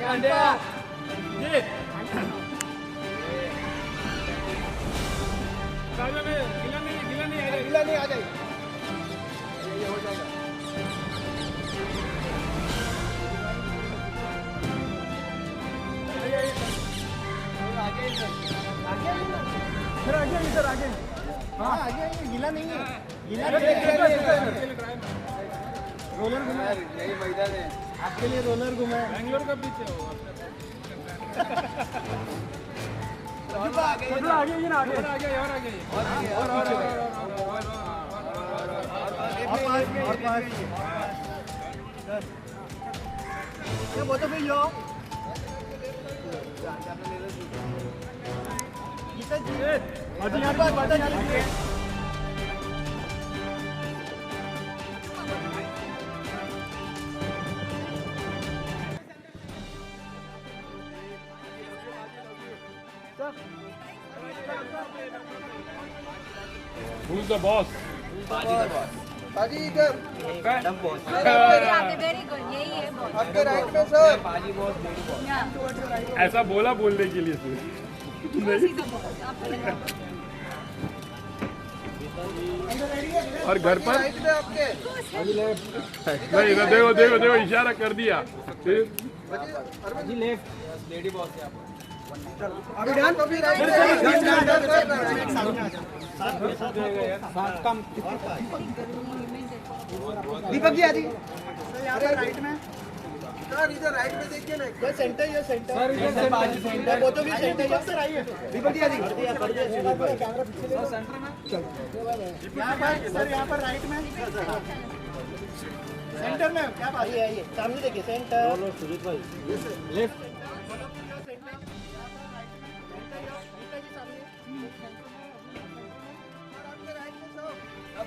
गिला नहीं आ जाए, ये हो जाएगा। आगे इधर आगे, हाँ आगे गिला नहीं है, गिला रोलर घुमा, यही मैदान है आपके लिए, रोलर घुमा है बेंगलोर का पीछे हो। आगे ये ना, आगे आगे और आगे और पास ये वो तो भी लो Who's the boss? बाजी इधर वेरी गुड, यही है boss. आपके राइट में सर, ऐसा बोला बोलने के लिए Boss is the boss. आपको लगा? और घर पर राइट में आपके नहीं, देखो देखो देखो इशारा कर दिया। जी लेफ्ट लेडी बॉस है आप अभी डन, अभी राइट कम दीपक जी आजी यहाँ पर राइट में सर, इधर राइट में देखिए ना, ये सेंटर, ये सेंटर सर, इधर सेंटर वो तो भी सेंटर सर, आइए दीपक जी आजी कैमरा पीछे ले सेंटर में चलो यहाँ पर सर, यहाँ पर राइट में सेंटर में क्या बात है, आइए सामने देखिए सेंटर सुजीत भाई लेफ्ट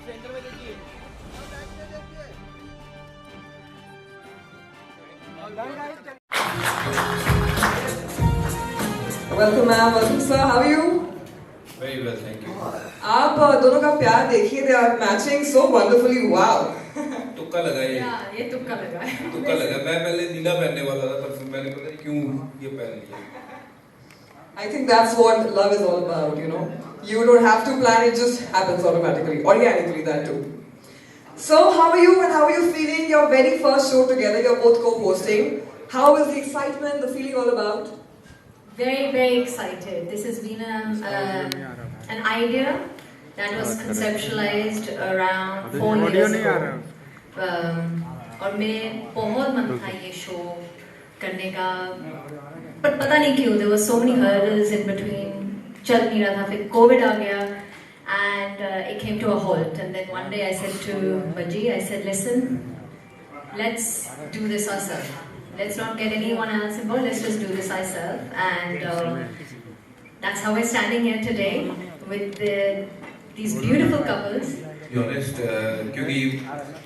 सेंटर में देखिए, welcome ma'am, welcome sir, how are you? Very well, thank you. आप दोनों का प्यार देखिए, they are matching so wonderfully, wow. तुक्का लगा ये तुक्का लगा है. तुक्का लगा। मैं पहले नीला पहनने वाला था, पर फिर मैंने पता नहीं क्यों ये पहन लिया। I think that's what love is all about, you know. You don't have to plan, it just happens automatically, organically, that too. So, how are you and how are you feeling? Your very first show together, you're both co-hosting. How is the excitement, the feeling all about? Very, very excited. This has been an idea that was conceptualized around 4 years ago. और मेरे बहुत मन था ये show करने का, पर पता नहीं क्यों there were so many hurdles in between, चल नहीं रहा था, फिर कोविड आ गया and it came to a halt, and then one day I said to Baji, I said, listen, let's do this ourselves. Let's not get anyone else involved, let's just do this ourselves. And that's how we're standing here today with these beautiful couples. To be honest, क्योंकि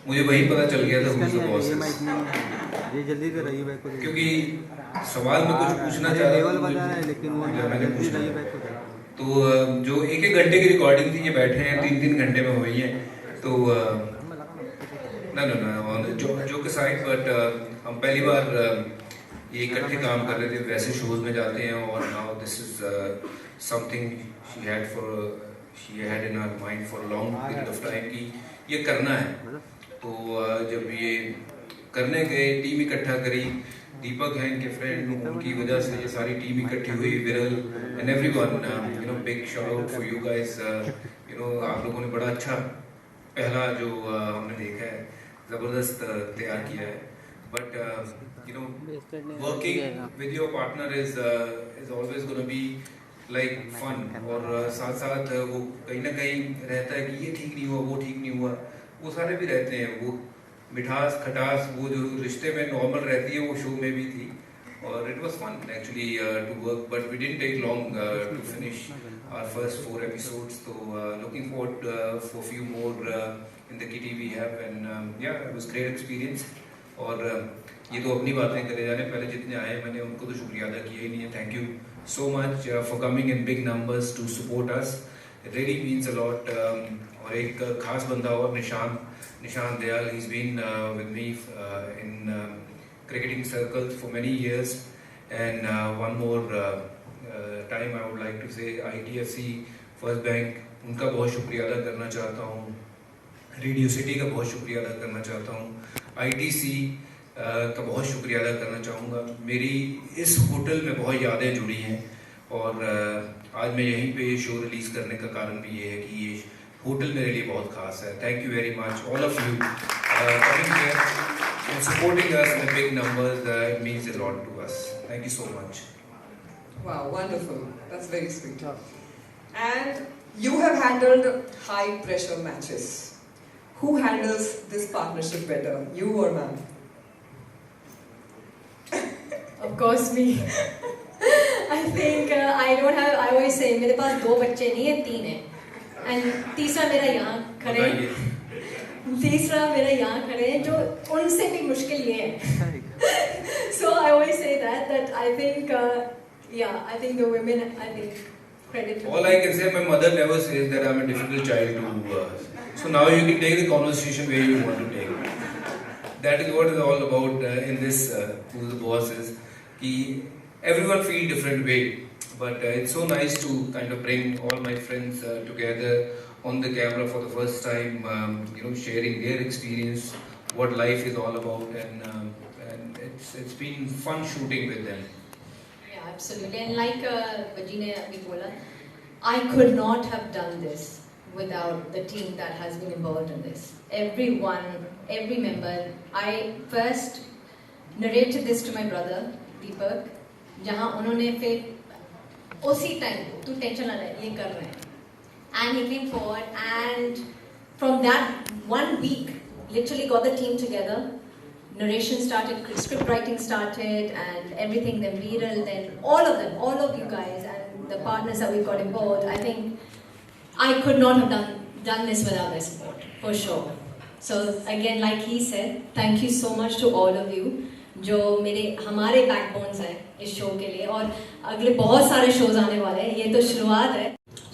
मुझे वही पता चल गया था who's the boss is. ये जल्दी कर रही है क्योंकि सवाल में कुछ पूछना चाह रहा था, लेकिन वो मैंने पूछा। तो जो एक घंटे की रिकॉर्डिंग थी, ये बैठे हैं 3 घंटे में हुई है, तो ना जो के साइड, बट हम पहली बार ये इकट्ठे काम कर रहे थे, वैसे शोज में जाते हैं, और now this is something she had in her mind for long period of time कि ये करना है। तो जब ये करने गए, टीम इकट्ठा करी, दीपक है इनके फ्रेंड, उनकी वजह से ये सारी टीम इकट्ठी हुई, विरल and everyone, you know, big shout out for you guys. You know, आप लोगों ने बड़ा अच्छा पहला जो हमने देखा है, जबरदस्त तैयार किया है, but you know, working with your partner is always gonna be like fun, और साथ साथ वो कहीं ना कहीं रहता है कि ये ठीक नहीं हुआ, वो ठीक नहीं हुआ, वो सारे भी रहते हैं, वो मिठास खटास वो जो रिश्ते में नॉर्मल रहती है, वो शो में भी थी, और it was fun actually to work, but we didn't take long to finish our first 4 episodes. तो looking forward for few more in the kitty we have, and yeah it was great experience. और ये तो अपनी बातें करे जाने, पहले जितने आए मैंने उनको तो शुक्रिया अदा किया ही नहीं है। Thank you so much for coming in big numbers to support us. It really means a lot. और एक खास बंदा और निशान Dayal, he's been with me in cricketing circles for many years, And one more time I would like to say ITFC, first bank, उनका बहुत शुक्रिया अदा करना चाहता हूँ. रेडियो सिटी का बहुत शुक्रिया अदा करना चाहता हूँ. ITC का बहुत शुक्रिया अदा करना चाहूँगा. मेरी इस होटल में बहुत यादें जुड़ी हैं और आज मैं यहीं पे शो रिलीज़ करने का कारण भी ये है कि ये होटल मेरे लिए बहुत खास है. Thank you very much all of you coming here and supporting us in a big numbers. It means a lot to us. Thank you so much. Wow, wonderful. That's very sweet. And you have handled high pressure matches. Who handles this partnership better, you or ma'am? Of course me. I think I don't have. I always say मेरे पास 2 बच्चे नहीं है, 3 हैं. And तीसरा मेरा यहाँ खड़े हैं जो उनसे भी मुश्किल ये है. So I always say that I think I think the women, I think credit to All I can say, my mother never says that I'm a difficult child to. So now you can take the conversation where you want to take it. That is what it's all about in this Who's the Boss is. Everyone feel different way, but it's so nice to kind of bring all my friends together on the camera for the first time, sharing their experience, what life is all about, and it's been fun shooting with them. Yeah, absolutely. And like Vaji ne abhi bola, I could not have done this without the team that has been involved in this. Everyone, every member. I first narrated this to my brother Deepak, जहाँ उन्होंने फिर उसी time तू tension ना ले, ये कर रहे हैं. And he came forward, and from that 1 week, literally got the team together. Narration started, script writing started, and everything. Then Viral, then all of them, all of you guys, and the partners that we got involved. I think I could not have done this without their support, for sure. So again, like he said, thank you so much to all of you, जो हमारे backbones हैं इस show के लिए, और अगले बहुत सारे शोज आने वाले हैं. ये तो शुरुआत है.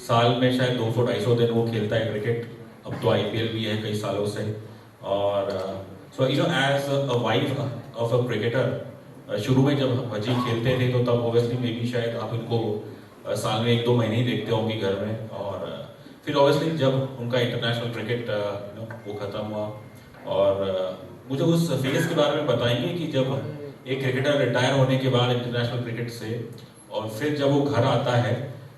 साल में शायद 200-250 दिन वो खेलता है क्रिकेट. अब तो IPL भी है कई सालों से. और so as a wife of a cricketer, शुरू में जब भजी खेलते थे तो तब ऑब्वियसली मे बी शायद आप इनको साल में 1-2 महीने ही देखते होंगे घर में. और फिर ऑब्वियसली जब उनका इंटरनेशनल क्रिकेट वो ख़त्म हुआ, और मुझे उस फेज के बारे में बताएंगे कि जब एक क्रिकेटर रिटायर होने के बाद इंटरनेशनल क्रिकेट से और फिर जब वो घर आता है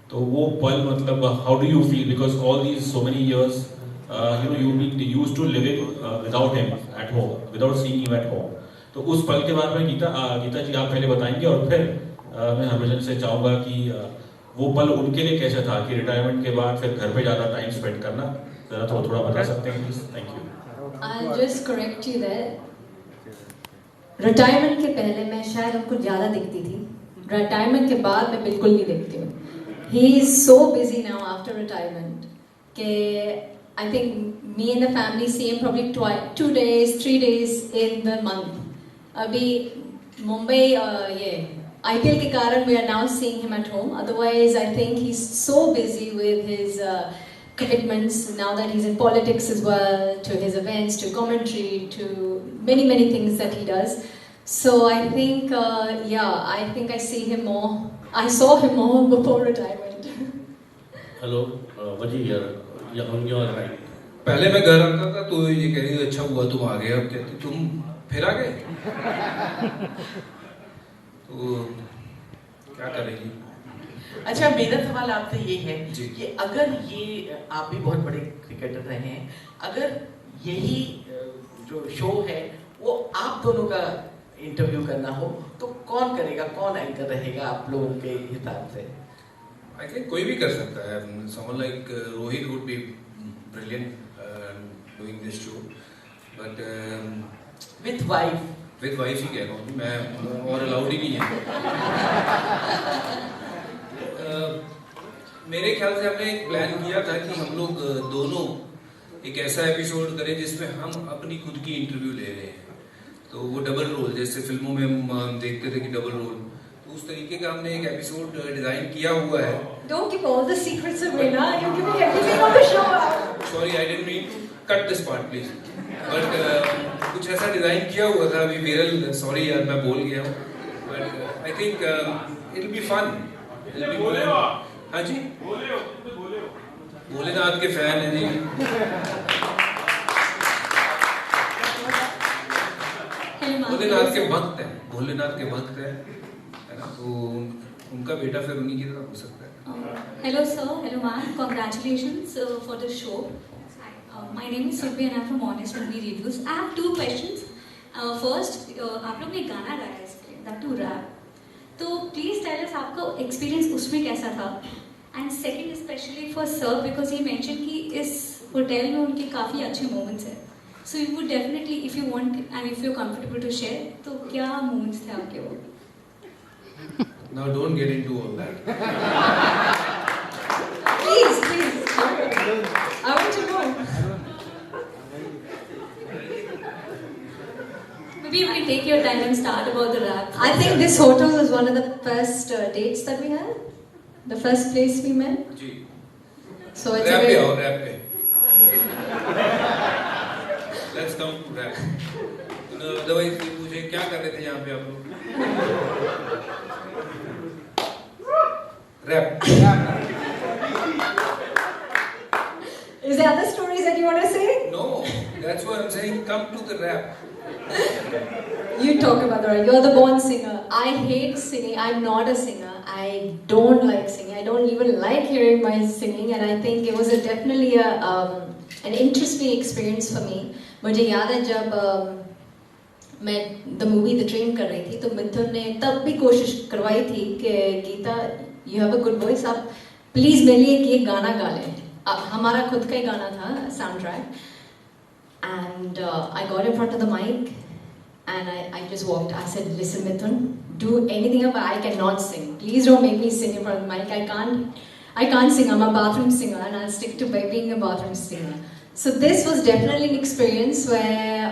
तो वो पल, मतलब how do you feel, because all these so many years you been used to living without him at home, without seeing him at home. तो उस पल के बारे में गीता जी आप पहले बताएंगे, और फिर मैं हरभजन से चाहूँगा कि वो पल उनके लिए कैसा था कि रिटायरमेंट के बाद फिर घर पे ज़्यादा टाइम स्पेंड करना, ज़रा तो थोड़ा बता सकते हैं please. Thank you. I'll just correct you there. Retirement के पहले मैं शायद उनको ज़्यादा दिखती थी. रिटायरमेंट के बाद मैं बिल्कुल नहीं दिखती हूँ. He is so busy now after retirement कि I think me and the family see him probably 2 days, 3 days in the month. अभी मुंबई ये IPL के कारण we are now seeing him at home. Otherwise, I think he's so busy with his commitments now that he's in politics as well, to his events, to commentary, to many things that he does. So I think I think I see him more. I saw him more before retirement. Hello, Vaji here. Yeah, on your right. पहले मैं घर आता था तो ये कह रही थी अच्छा हुआ तुम आ गए. अब कहती तुम फिर आ गए. तो क्या करेंगी. अच्छा, मेरा सवाल आपसे ये है जी. कि अगर ये आप भी बहुत बड़े क्रिकेटर रहे हैं, अगर यही जो शो है वो आप दोनों का इंटरव्यू करना हो तो कौन करेगा, कौन एंकर रहेगा आप लोगों के हिसाब से? I think कोई भी कर सकता है. Someone like Rohit would be brilliant doing this show, but With wife. with wife ही कह रहा हूँ मैं, और अलाउड ही नहीं है. मेरे ख्याल से हमने एक प्लान किया था कि हम लोग दोनों एक ऐसा एपिसोड करें जिसमें हम अपनी खुद की इंटरव्यू ले रहे हैं. तो वो डबल रोल, जैसे फिल्मों में हम देखते थे कि डबल रोल, तो उस तरीके का हमने एक एपिसोड डिजाइन किया हुआ है. Don't give all the secrets away now. You're giving everything on the show. Sorry, I didn't mean to cut this part, please. But कुछ ऐसा डिजाइन किया हुआ था. अभी विरल, सॉरी यार मैं बोल गया हूँ. But I think it'll be fun. It'll be more. हाँ जी, भोलेनाथ के फैन हैं जी। भोलेनाथ के भक्त हैं, भोलेनाथ के भक्त हैं, है ना? तो उनका बेटा फिर उन्हीं की तरह हो सकता है। Hello sir, hello ma'am, congratulations for the show. My name is Surbhi and I'm from Honest Movie Reviews. I have two questions. First, आप लोग ने गाना गाया है इसके, that too rap. तो please tell us आपका experience उसमें कैसा था? And second, especially for sir, because he mentioned कि इस होटल में उनके काफ़ी अच्छे moments हैं. So you would definitely, if you want and if you're comfortable to share, तो क्या moments थे आपके वो? Now don't get into all that. Please. I want to know. Maybe you can take your time and start about the rap. I think this hotel was one of the first dates that we had. The first place we met. Ji. So So it's rap a पे very... आओ, rap पे। Let's come to rap. Otherwise मुझे क्या कर रहे थे यहाँ पे आप लोग? Rap. Is there other stories that you want to say? No, that's why I'm saying come to the rap. You talk about the rap. You're the born singer. I hate singing. I'm not a singer. I don't like singing. I don't even like hearing my singing. And I think it was definitely an interesting experience for me. मुझे याद है जब मैं the movie the train कर रही थी तो मिथुन ने तब भी कोशिश करवाई थी कि Geeta you have a good voice, आप प्लीज़ मेरे लिए ये गाना गा लें। हमारा खुद का ही गाना था sound track and I got in front of the mic and I just walked. I said listen Mithun, do anything but I can not sing, please don't make me sing in front of the mic. I can't sing. I'm a bathroom singer and I'll stick to being a bathroom singer. So this was definitely an experience where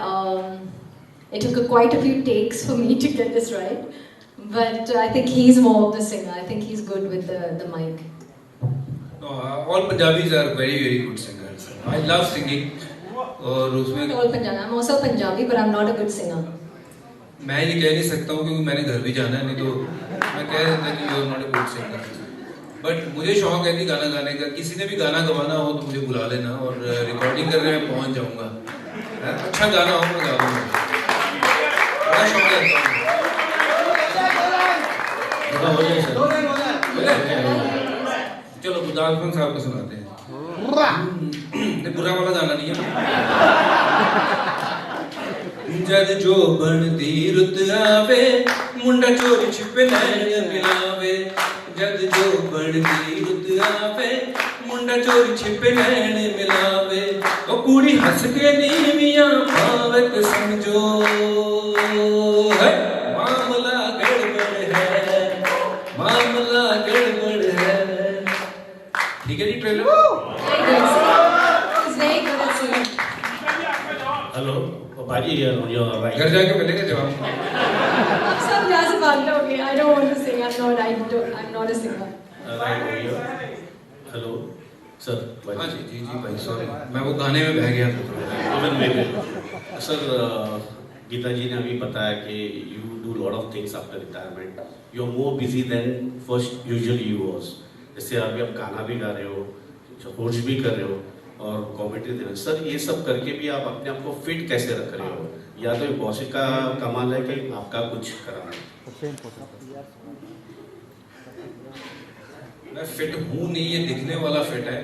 it took quite a few takes for me to get this right. But I think he's more of the singer. I think he's good with the mic. No, all Punjabis are very good singers. I love singing. और उसमें All Punjabi. I'm also Punjabi, but I'm not a good singer. मैं ये कह नहीं सकता हूँ क्योंकि मैंने घर भी जाना है, नहीं तो मैं कह देता कि you're not a good singer. But मुझे शौक है कि गाना गाने का, किसी ने भी गाना गवाना हो तो मुझे बुला लेना और रिकॉर्डिंग करने में पहुंच जाऊंगा। अच्छा गाना हो मैं गा दूंगा, बड़ा शौक है। चलो गुरदास मान साहब को सुनाते हैं। बुरा वाला गाना नहीं है। जद जो बनती रुत आवे मुंडा चोरी छिपे नैन मिलावे, जद जो बनती रुत आवे मुंडा चोरी छिपे नैन मिलावे, ओ कुड़ी हंस के नीवियां भावत समझो है मामला गड़बड़ है, मामला गड़बड़ है। ठीक है जी ट्रेलर। हेलो बाजी, राइट। घर जाके मिलेगा जवाब। सब यहाँ से भाग जाओगे। I don't want to sing. I'm not a singer. Right hello sir. हाँ जी जी जी भाई सॉरी, मैं वो गाने में बह गया था। सर गीता जी ने अभी बताया कि you do lot of things after retirement, you are more busy than first usually you was. जैसे अभी आप गाना भी गा रहे हो, होस्ट भी कर रहे हो और कॉमेंट्री दे रहे हो। सर ये सब करके भी आप अपने आप को फिट कैसे रख रहे हो? या तो बॉस का कमाल है कि आपका कुछ कराना है? मैं फिट हूँ नहीं, ये दिखने वाला फिट है,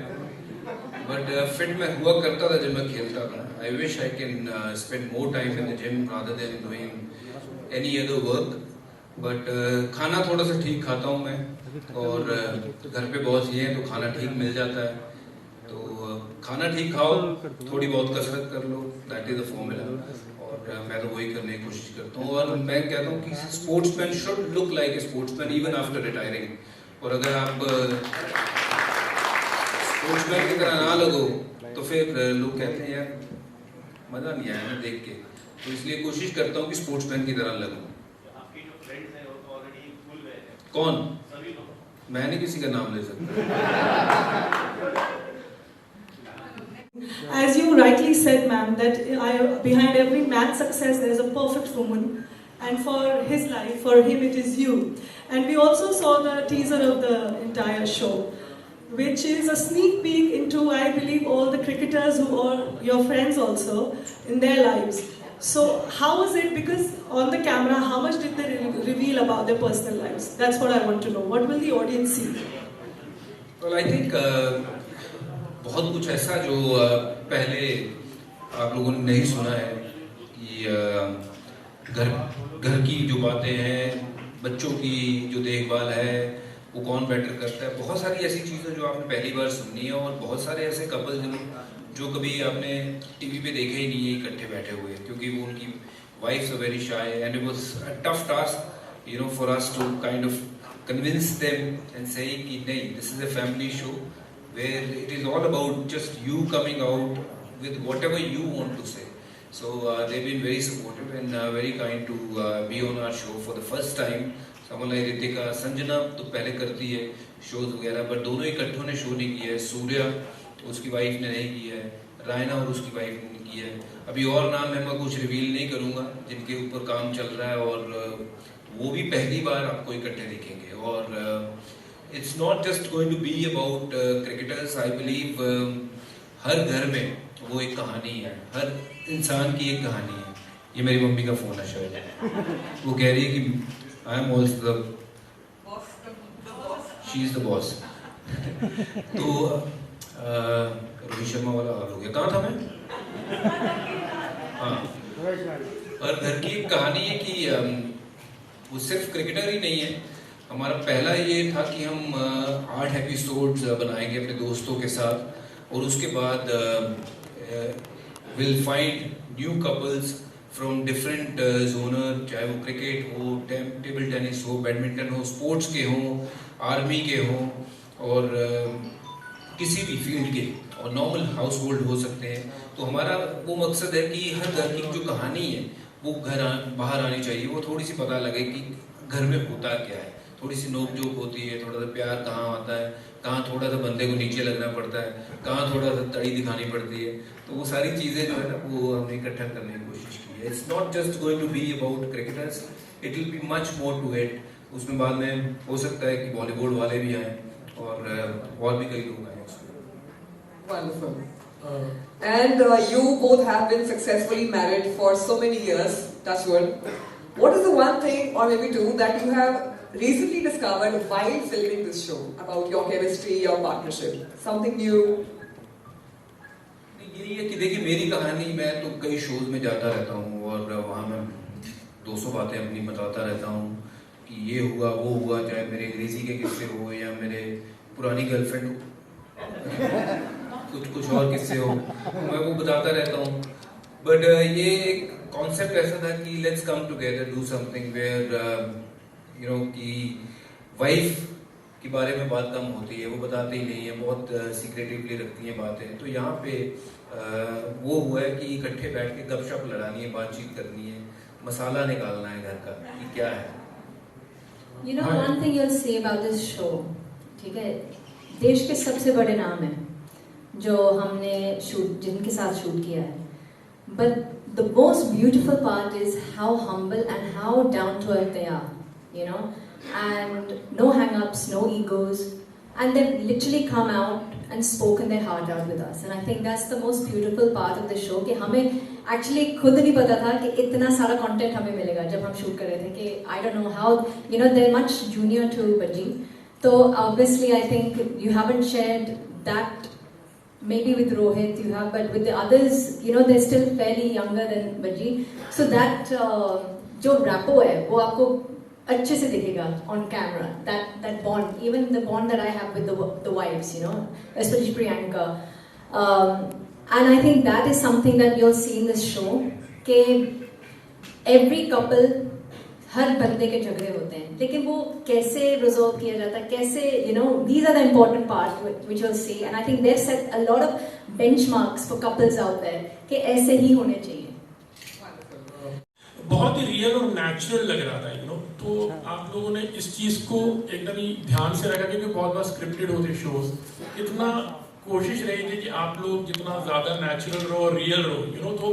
बट फिट मैं हुआ करता था जब मैं खेलता था। I wish I can spend more time in the gym rather than doing any other work. But खाना थोड़ा सा ठीक खाता हूँ मैं, और घर पे बॉस ये हैं तो खाना ठीक मिल जाता है। तो खाना ठीक खाओ, थोड़ी बहुत कसरत कर लो, दैट इज द फॉर्मूला। और मैं तो वही करने की कोशिश करता हूँ। और मैं कहता हूँ कि sportsman should look like a sportsman even after retiring. और अगर आप स्पोर्ट्समैन की तरह ना लगो तो फिर लोग कहते हैं यार मजा नहीं आया ना देख के। तो इसलिए कोशिश करता हूँ कि स्पोर्ट्समैन की तरह लगूं। कौन? मैं नहीं किसी का नाम ले सकता। As you rightly said, ma'am, that behind every man's success there is a perfect woman, and for his life, for him it is you. And we also saw the teaser of the entire show, which is a sneak peek into, I believe, all the cricketers who are your friends also in their lives. So how was it? Because on the camera, how much did they reveal about their personal lives? That's what I want to know. What will the audience see? Well, I think बहुत कुछ ऐसा जो पहले आप लोगों ने नहीं सुना है कि घर की जो बातें हैं, बच्चों की जो देखभाल है वो कौन बेटर करता है, बहुत सारी ऐसी चीज़ें जो आपने पहली बार सुननी है, और बहुत सारे ऐसे कपल जो कभी आपने टीवी पे देखे ही नहीं है इकट्ठे बैठे हुए, क्योंकि वो उनकी wives are very shy and it was a tough task you know for us to kind of convince them and say कि नहीं, this is a family show where it is all about just you coming out with whatever you want to say. So they've been very supportive and very kind to be on our show for the first time. Someone like Ritika, Sanjana तो पहले करती है shows वगैरह, पर दोनों इकट्ठों ने show नहीं किया है. सूर्या उसकी वाइफ ने नहीं किया है, रायना और उसकी वाइफ ने नहीं किया है. अभी और नाम मैं कुछ रिवील नहीं करूँगा जिनके ऊपर काम चल रहा है, और वो भी पहली बार आपको इकट्ठे दिखेंगे. और it's not just going to be about cricketers. I believe हर घर में वो एक कहानी है, हर इंसान की एक कहानी है. ये मेरी मम्मी का फोन है शायद, वो कह रही है कि I am also the she is the boss. तो रोहित शर्मा वाला हाल हो गया. कहाँ था मैं? हाँ, हर घर की एक कहानी है कि वो सिर्फ क्रिकेटर ही नहीं है. हमारा पहला ये था कि हम 8 एपिसोड्स बनाएंगे अपने दोस्तों के साथ, और उसके बाद will find new couples from different genre, चाहे वो क्रिकेट हो, टेबल टेनिस हो, बैडमिंटन हो, स्पोर्ट्स के हों, आर्मी के हों, और किसी भी फील्ड के, और नॉर्मल हाउस होल्ड हो सकते हैं. तो हमारा वो मकसद है कि हर घर की जो कहानी है वो बाहर आनी चाहिए, वो थोड़ी सी पता लगे कि घर में होता क्या है. थोड़ी सी नोक-झोंक होती है, थोड़ा सा प्यार कहाँ आता है, कहाँ थोड़ा सा बंदे को नीचे लगना पड़ता है, कहाँ थोड़ा सा तड़ी दिखानी पड़ती है. तो वो सारी चीज़ें जो है ना वो हमने इकट्ठा करने की कोशिश की है. It's not just going to be about cricketers, it will be much more to it. उसमें बाद में हो सकता है कि बॉलीवुड वाले भी आए और भी कई लोग आए उसमें. Wonderful. And you both have been successfully married for so many years, touch wood. What is the one thing, or maybe two, that you have recently discovered while filming this show about your chemistry, your partnership? Something new? ये है कि देखिए, मेरी कहानी, मैं तो कई shows में जाता रहता हूँ और वहाँ मैं 200 बातें अपनी बताता रहता हूँ कि ये हुआ वो हुआ, चाहे मेरे अंग्रेजी के किस्से हो या मेरे पुरानी गर्लफ्रेंड कुछ और किस्से हो, मैं वो बताता रहता हूँ. बट ये एक कॉन्सेप्ट ऐसा था कि let's come together, do something where you know कि वाइफ के बारे में बात कम होती है, वो बताते ही नहीं है, बहुत सीक्रेटिवली रखती हैं बातें. तो यहाँ पे वो हुआ है कि इकट्ठे बैठ के गपशप लड़ानी है, बातचीत करनी है, मसाला निकालना है घर का कि क्या है. You know one thing you'll say about this show, ठीक है, देश के सबसे बड़े नाम हैं जो हमने जिनके साथ शूट किया है, but the most beautiful part is how humble and how down to earth they are, you know, and no hang-ups, no egos, and they've literally come out and spoken their heart out with us. And I think that's the most beautiful part of the show कि हमें actually खुद नहीं पता था कि इतना सारा content हमें मिलेगा जब हम shoot कर रहे थे कि I don't know how, you know, they're much junior to Bajji. So obviously I think you haven't shared that maybe with Rohit you have, but with the others, you know, they're still fairly younger than Bajji. So that जो rapport है वो आपको अच्छे से दिखेगा on camera, that bond, even the bond that I have with the wives, you know, especially Priyanka, and I think that is something that you'll see in this show कि every couple, हर बंदे के झगड़े होते हैं, लेकिन वो कैसे resolve किया जाता है, कैसे, you know, these are the important parts which you'll see, and I think they've set a lot of benchmarks for couples out there कि ऐसे ही होने चाहिए. बहुत ही रियल और नेचुरल लग रहा था, यू नो. तो आप लोगों ने इस चीज़ को एकदम ही ध्यान से रखा, क्योंकि बहुत बार स्क्रिप्टेड होते शोज, इतना कोशिश रही थी कि आप लोग जितना ज़्यादा नेचुरल रहो और रियल रहो, यू नो. तो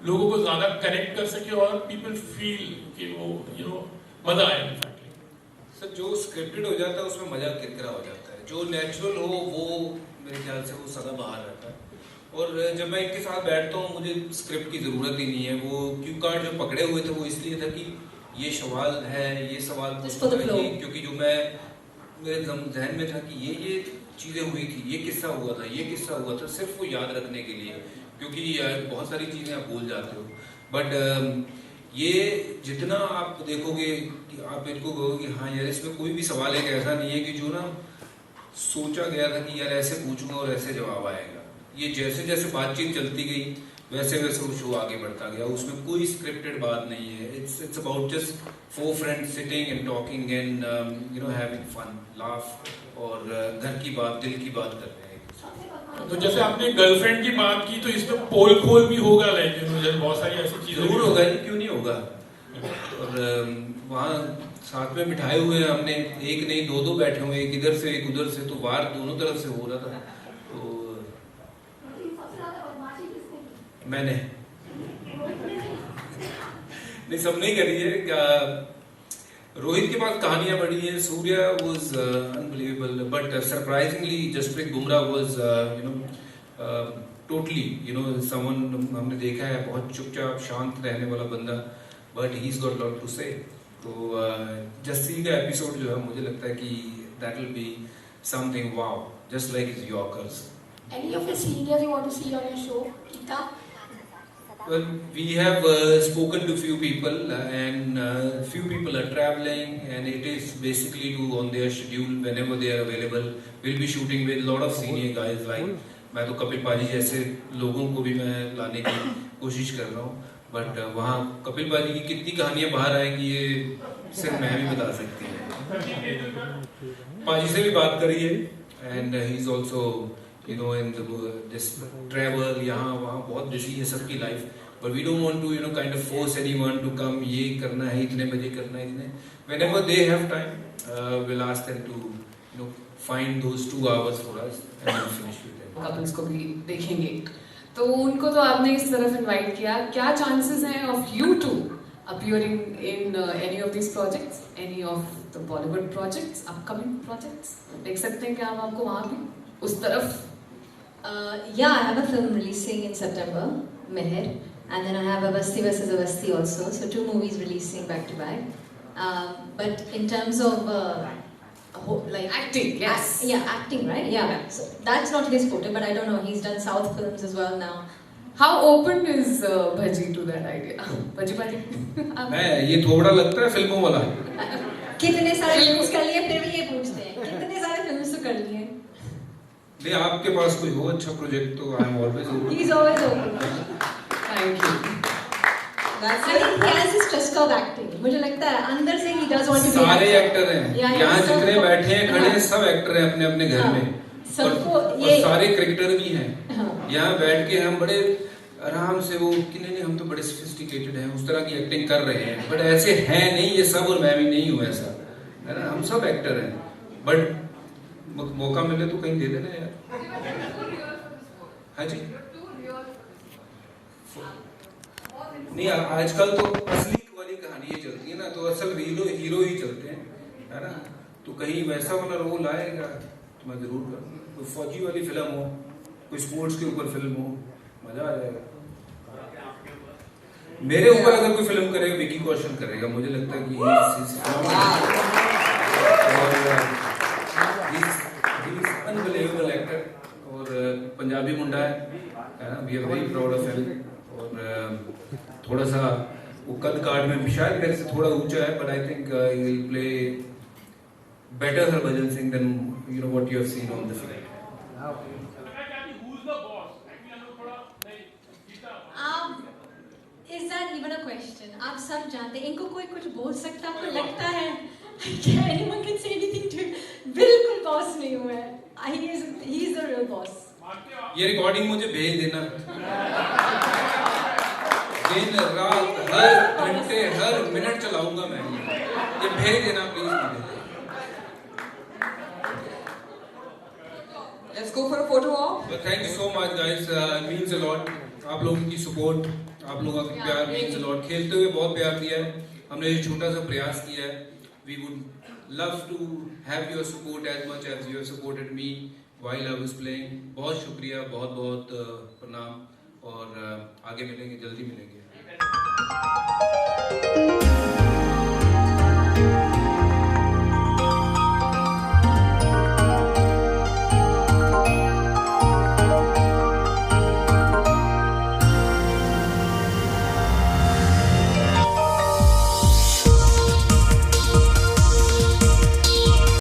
लोगों को ज़्यादा कनेक्ट कर सके और पीपल फील कि वो मज़ा आए इनफैक्टली। सर जो स्क्रिप्टेड हो जाता है उसमें मज़ा किरकिरा हो जाता है, जो नेचुरल हो वो मेरे ख्याल से वो सदा बाहर रहता है। और जब मैं इनके साथ बैठता हूँ मुझे स्क्रिप्ट की ज़रूरत ही नहीं है। वो क्यू कार्ड जो पकड़े हुए थे वो इसलिए था कि ये सवाल है, ये सवाल क्योंकि जो मैं मेरे जहन में था कि ये चीज़ें हुई थी, ये किस्सा हुआ था, ये किस्सा हुआ था, सिर्फ वो याद रखने के लिए, क्योंकि बहुत सारी चीज़ें आप भूल जाते हो। बट ये जितना आप देखोगे कि आप इनको कहोगे कि हाँ यार इसमें कोई भी सवाल एक ऐसा नहीं है कि जो ना सोचा गया था कि यार ऐसे पूछूंगा और ऐसे जवाब आएगा। ये जैसे जैसे बातचीत चलती गई वैसे वैसे वो शो आगे बढ़ता गया। उसमें कोई स्क्रिप्टेड बात नहीं है। It's about just 4 friends sitting and talking and having fun, laugh और घर की बात, दिल की बात कर रहे हैं। तो जैसे आपने गर्लफ्रेंड की बात की तो इसमें पोल खोल भी होगा, लाइक बहुत सारी ऐसी चीजें जरूर होगा, क्यों नहीं होगा। और वहाँ साथ में बिठाए हुए हैं हमने, एक नहीं 2 बैठे हुए, एक इधर से एक उधर से, तो वार दोनों तरफ से हो रहा था। तो मैंने नहीं, सब नहीं करी है। क्या रोहित के पास कहानियां बड़ी हैं, Surya was unbelievable, but surprisingly Jasprit Bumrah was totally someone हमने देखा है बहुत चुपचाप शांत रहने वाला बंदा, but he is got lot to say. तो जस्सी का एपिसोड जो है मुझे लगता है कि that will be something wow, just like is yorkers. Any of your seniors you want to see on your show, Geeta? Well, we have spoken to few people and few people are traveling and it is basically to on their schedule whenever they are available. We'll be shooting with a lot of senior guys like मैं तो कपिल पाजी जैसे लोगों को भी मैं लाने की कोशिश कर रहा हूँ, बट वहाँ कपिल पाजी की कितनी कहानियाँ बाहर आएंगी ये सिर्फ मैं भी बता सकती हूँ। पाजी से भी बात करी है and he is also in this travel, यहाँ वहाँ बहुत busy है सबकी life, but we don't want to kind of force anyone to come, ये करना है इतने बजे करना है इतने, whenever they have time we'll ask them to find those 2 hours for us and we'll finish with them. Couples को भी देखेंगे तो उनको तो आपने इस तरफ इनवाइट किया, क्या चांसेस हैं of you to appearing in any of these projects, any of the Bollywood projects, upcoming projects? देख सकते हैं क्या हम आपको वहाँ भी उस तरफ? Yeah, I have a film releasing in September, Meher, and then I have Avasti vs. Avasti also, so 2 movies releasing back to back. But in terms of like acting, yes, acting, right? Yeah. So that's not his forte, but I don't know. He's done South films as well now. How open is Bhaji to that idea? Bhaji Bhaji? मैं ये थोड़ा लगता है फिल्मों वाला। कितने सारे films कर लिए फिर भी ये पूछते हैं कितने सारे फिल्म्स तो कर लिए। नहीं आपके पास कोई हो अच्छा प्रोजेक्ट तो I am always open. He is always open. Thank you. That's I think he has his trust of acting. मुझे लगता है अंदर से he does want to be. सारे एक्टर हैं यहाँ जितने बैठे हैं खड़े हैं सब एक्टर हैं अपने अपने घर में और सारे क्रिकेटर भी हैं यहाँ बैठ के हम बड़े आराम से वो कि नहीं हम तो बड़े सोफिस्टिकेटेड हैं उस तरह की एक्टिंग कर रहे हैं बट ऐसे हैं नहीं ये सब और मैं भी नहीं हूँ ऐसा है ना हम सब एक्टर हैं बट मौका मिले तो कहीं दे देना यार। हाँ जी नहीं आजकल तो असली वाली कहानी चलती है ना तो असल हीरो ही चलते हैं है ना तो कहीं वैसा वाला रोल आएगा तो मैं जरूर करूँगा। कोई फौजी वाली फिल्म हो कोई स्पोर्ट्स के ऊपर फिल्म हो मजा आ जाएगा। मेरे ऊपर अगर कोई फिल्म करेगा विकी कौशल करेगा मुझे लगता है कि अनबिलीवेबल एक्टर और पंजाबी मुंडा है ना we are very proud of him और थोड़ा सा वो कद काट में शायद मेरे से थोड़ा ऊंचा है but I think he will play better Harbhajan Singh than what you have seen on the film. Is that even a question? आप सब जानते हैं इनको कोई कुछ बोल सकता है आपको लगता है क्या anyone can say anything to him? बिल्कुल बॉस नहीं हुआ है he is the real boss. ये रिकॉर्डिंग मुझे भेज देना दिन रात हर घंटे हर मिनट चलाऊंगा मैं ये भेज देना प्लीज मुझे। Let's go for a photo op. Thank you so much guys, it means a lot. आप लोगों की support आप लोगों का प्यार मीन्स अ लॉट। खेलते हुए बहुत प्यार दिया है, हमने ये छोटा सा प्रयास किया है। We would love to have your support as much as you have supported me while I was playing. बहुत शुक्रिया, बहुत बहुत प्रणाम, और आगे मिलेंगे, जल्दी मिलेंगे।